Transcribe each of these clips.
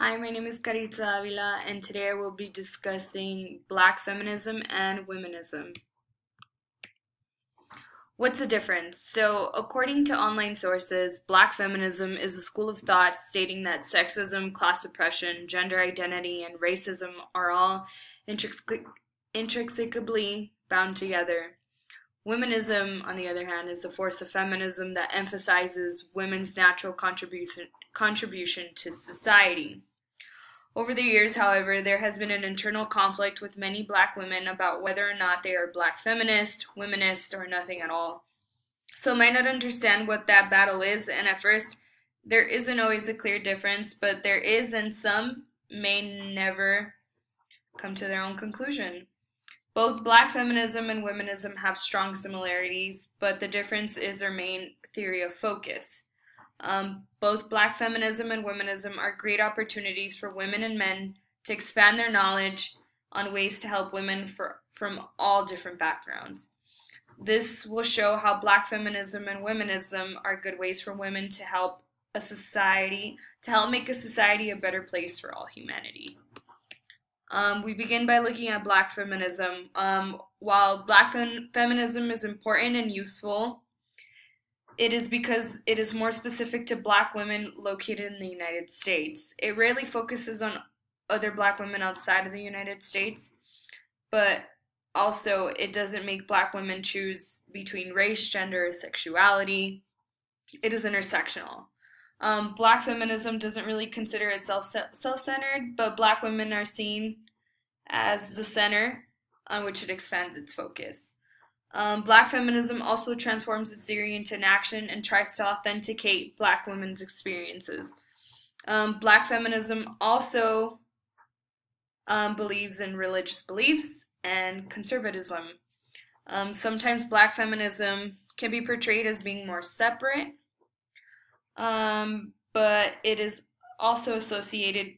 Hi, my name is Caritza Avila, and today I will be discussing Black feminism and Womanism. What's the difference? So, according to online sources, Black feminism is a school of thought stating that sexism, class oppression, gender identity, and racism are all intricately bound together. Womanism, on the other hand, is a force of feminism that emphasizes women's natural contribution to society. Over the years, however, there has been an internal conflict with many black women about whether or not they are black feminist, womanist, or nothing at all. Some might not understand what that battle is, and at first, there isn't always a clear difference, but there is, and some may never come to their own conclusion. Both black feminism and womanism have strong similarities, but the difference is their main theory of focus. Both black feminism and womanism are great opportunities for women and men to expand their knowledge on ways to help women from all different backgrounds. This will show how black feminism and womanism are good ways for women to help make a society a better place for all humanity. We begin by looking at black feminism. While black feminism is important and useful, it is because it is more specific to black women located in the United States. It rarely focuses on other black women outside of the United States, but also it doesn't make black women choose between race, gender, or sexuality. It is intersectional. Black feminism doesn't really consider itself self-centered, but black women are seen as the center on which it expands its focus. Black feminism also transforms its theory into an action and tries to authenticate black women's experiences. Black feminism also believes in religious beliefs and conservatism. Sometimes black feminism can be portrayed as being more separate, but it is also associated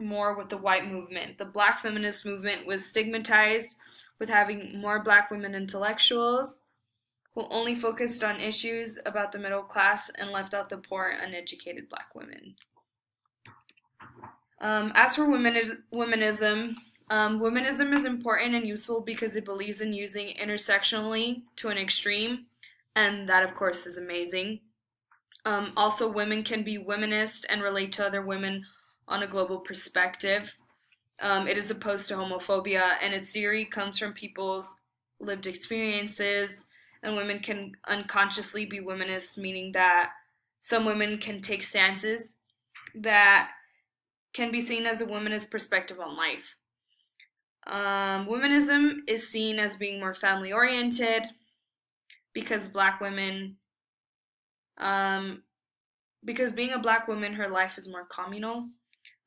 more with the white movement. The black feminist movement was stigmatized with having more black women intellectuals who only focused on issues about the middle class and left out the poor, uneducated black women. As for womanism, womanism is important and useful because it believes in using intersectionally to an extreme, and that, of course, is amazing. Also, women can be womanist and relate to other women on a global perspective. It is opposed to homophobia, and its theory comes from people's lived experiences, and women can unconsciously be womanists, meaning that some women can take stances that can be seen as a womanist perspective on life. Womanism is seen as being more family-oriented because because being a black woman, her life is more communal.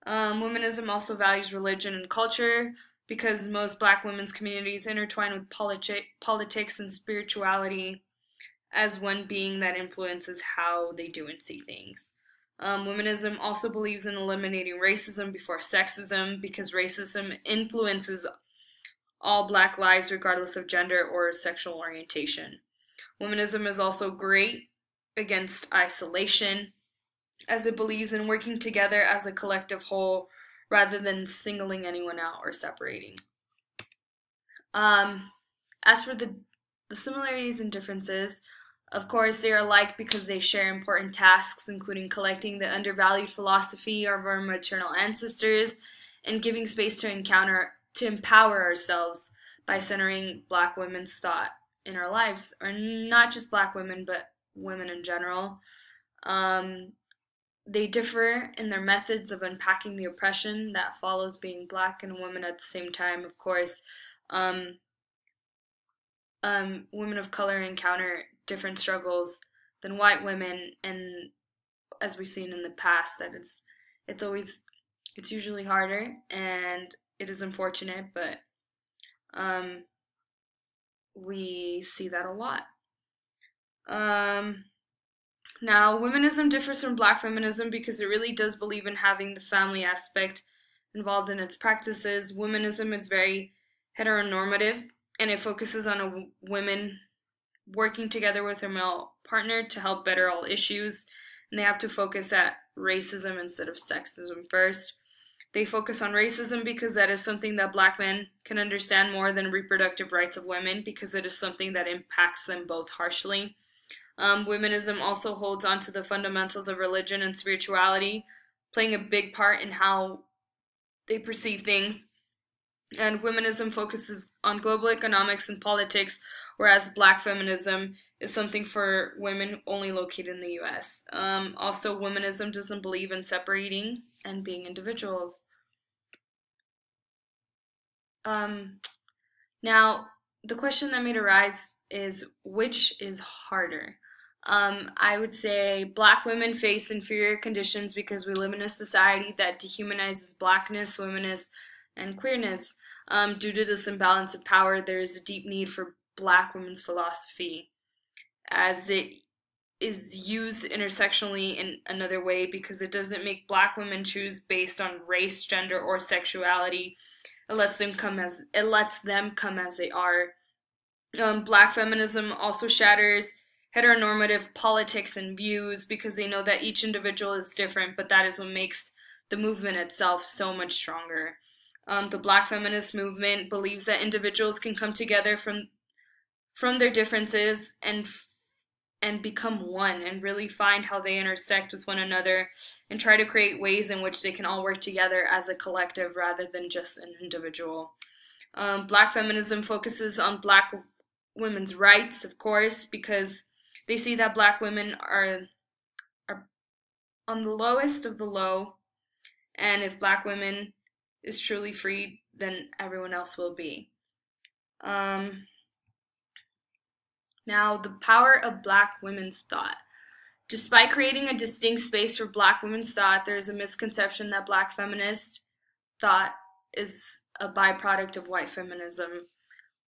Womanism also values religion and culture because most black women's communities intertwine with politics and spirituality as one being that influences how they do and see things. Womanism also believes in eliminating racism before sexism because racism influences all black lives regardless of gender or sexual orientation. Womanism is also great against isolation, as it believes in working together as a collective whole rather than singling anyone out or separating. As for the similarities and differences, of course, they are alike because they share important tasks, including collecting the undervalued philosophy of our maternal ancestors and giving space to empower ourselves by centering black women's thought in our lives, or not just black women, but women in general. They differ in their methods of unpacking the oppression that follows being black and a woman at the same time. Of course, women of color encounter different struggles than white women, and as we've seen in the past, that it's usually harder, and it is unfortunate, but we see that a lot. Now, womanism differs from black feminism because it really does believe in having the family aspect involved in its practices. Womanism is very heteronormative, and it focuses on a women working together with their male partner to help better all issues, and they have to focus at racism instead of sexism first. They focus on racism because that is something that black men can understand more than reproductive rights of women, because it is something that impacts them both harshly. Womanism also holds on to the fundamentals of religion and spirituality, playing a big part in how they perceive things. And womanism focuses on global economics and politics, whereas black feminism is something for women only located in the US. Also, womanism doesn't believe in separating and being individuals. Now, the question that may arise is, which is harder? I would say black women face inferior conditions because we live in a society that dehumanizes blackness, womenness, and queerness. Due to this imbalance of power, there is a deep need for black women's philosophy, as it is used intersectionally in another way, because it doesn't make black women choose based on race, gender, or sexuality. It lets them come as they are. Black feminism also shatters heteronormative politics and views, because they know that each individual is different, but that is what makes the movement itself so much stronger. The black feminist movement believes that individuals can come together from their differences and become one, and really find how they intersect with one another, and try to create ways in which they can all work together as a collective rather than just an individual. Black feminism focuses on black women's rights, of course, because they see that black women are on the lowest of the low, and if black women is truly freed, then everyone else will be. Now, the power of black women's thought. Despite creating a distinct space for black women's thought, there is a misconception that black feminist thought is a byproduct of white feminism.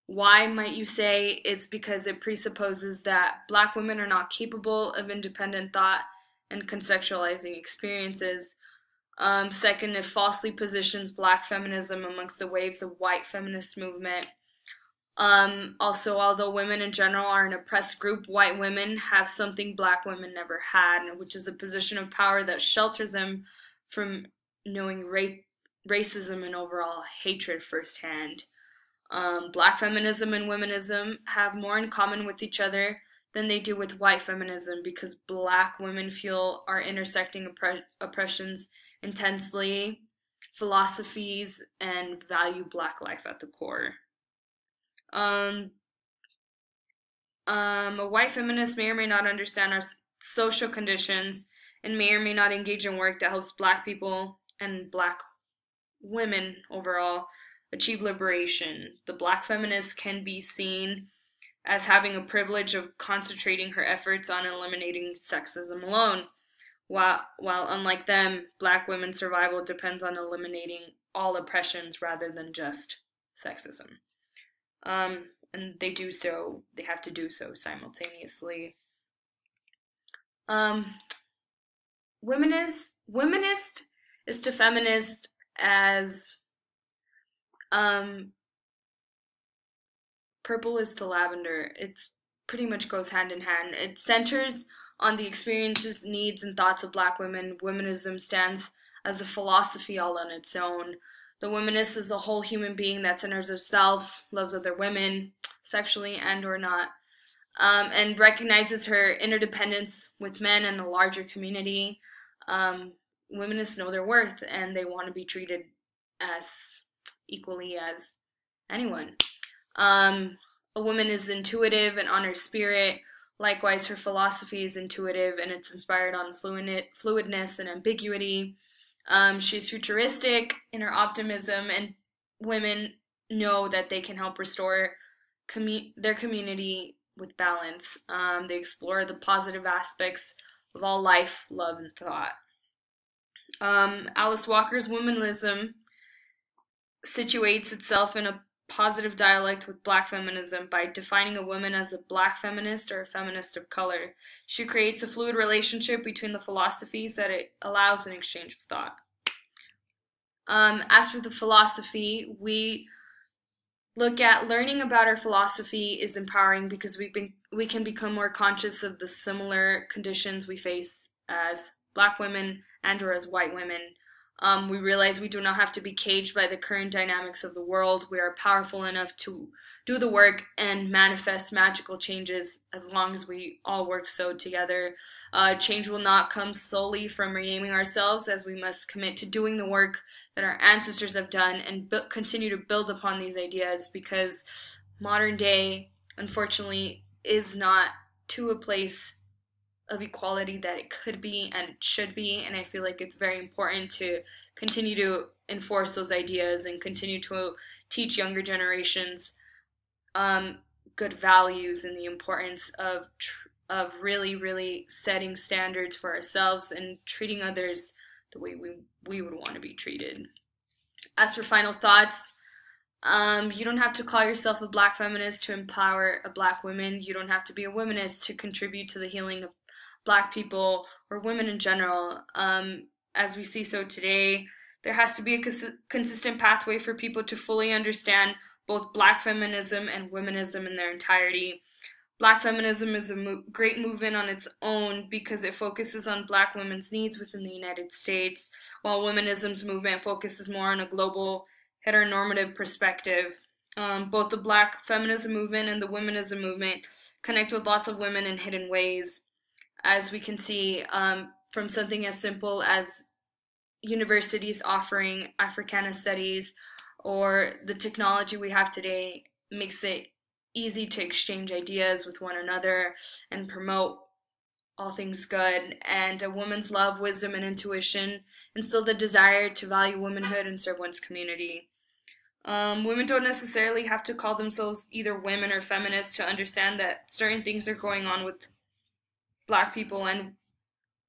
Why, might you say? It's because it presupposes that black women are not capable of independent thought and conceptualizing experiences. Second, it falsely positions black feminism amongst the waves of white feminist movement. Also, although women in general are an oppressed group, white women have something black women never had, which is a position of power that shelters them from knowing racism and overall hatred firsthand. Black feminism and womanism have more in common with each other than they do with white feminism, because black women feel our intersecting oppressions intensely, philosophies, and value black life at the core. A white feminist may or may not understand our social conditions and may or may not engage in work that helps black people and black women overall achieve liberation. The black feminist can be seen as having a privilege of concentrating her efforts on eliminating sexism alone, while unlike them, black women's survival depends on eliminating all oppressions rather than just sexism. And they have to do so simultaneously. Womanist is to feminist as purple is to lavender. It's pretty much goes hand in hand. It centers on the experiences, needs, and thoughts of black women. Womanism stands as a philosophy all on its own. The womanist is a whole human being that centers herself, loves other women, sexually and or not, and recognizes her interdependence with men and the larger community. Womanists know their worth, and they want to be treated as equally as anyone. A woman is intuitive and on her spirit. Likewise, her philosophy is intuitive, and it's inspired on fluidness and ambiguity. She's futuristic in her optimism, and women know that they can help restore their community with balance. They explore the positive aspects of all life, love, and thought. Alice Walker's womanism situates itself in a positive dialect with black feminism by defining a woman as a black feminist or a feminist of color. She creates a fluid relationship between the philosophies that it allows an exchange of thought. As for the philosophy, we look at learning about our philosophy is empowering because we can become more conscious of the similar conditions we face as black women and or as white women. We realize we do not have to be caged by the current dynamics of the world. We are powerful enough to do the work and manifest magical changes as long as we all work so together. Change will not come solely from renaming ourselves, as we must commit to doing the work that our ancestors have done and continue to build upon these ideas, because modern day, unfortunately, is not to a place of equality that it could be and it should be. And I feel like it's very important to continue to enforce those ideas and continue to teach younger generations good values and the importance of really setting standards for ourselves and treating others the way we would want to be treated. As for final thoughts, you don't have to call yourself a black feminist to empower a black woman. You don't have to be a womanist to contribute to the healing of black people or women in general. As we see so today, there has to be a consistent pathway for people to fully understand both black feminism and womanism in their entirety. Black feminism is a great movement on its own because it focuses on black women's needs within the United States, while womanism's movement focuses more on a global heteronormative perspective. Both the black feminism movement and the womanism movement connect with lots of women in hidden ways, as we can see from something as simple as universities offering Africana studies, or the technology we have today makes it easy to exchange ideas with one another and promote all things good. And a woman's love, wisdom, and intuition instill the desire to value womanhood and serve one's community. Women don't necessarily have to call themselves either women or feminists to understand that certain things are going on with black people and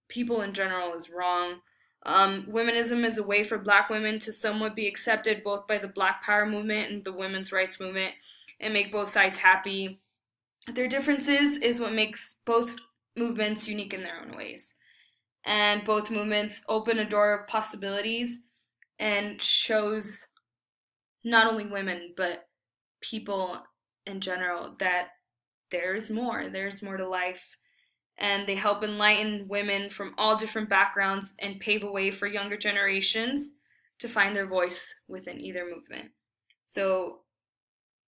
people in general is wrong. Womanism is a way for black women to somewhat be accepted both by the Black Power movement and the women's rights movement and make both sides happy. Their differences is what makes both movements unique in their own ways. And both movements open a door of possibilities and shows not only women but people in general that there's more to life. And they help enlighten women from all different backgrounds and pave a way for younger generations to find their voice within either movement. So,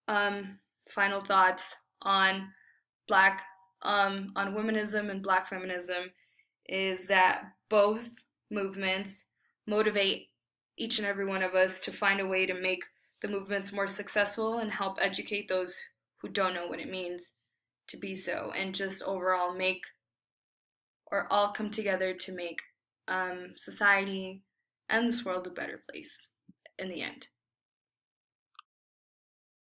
final thoughts on on womanism and black feminism is that both movements motivate each and every one of us to find a way to make the movements more successful and help educate those who don't know what it means to be so, and just overall make or all come together to make society and this world a better place in the end.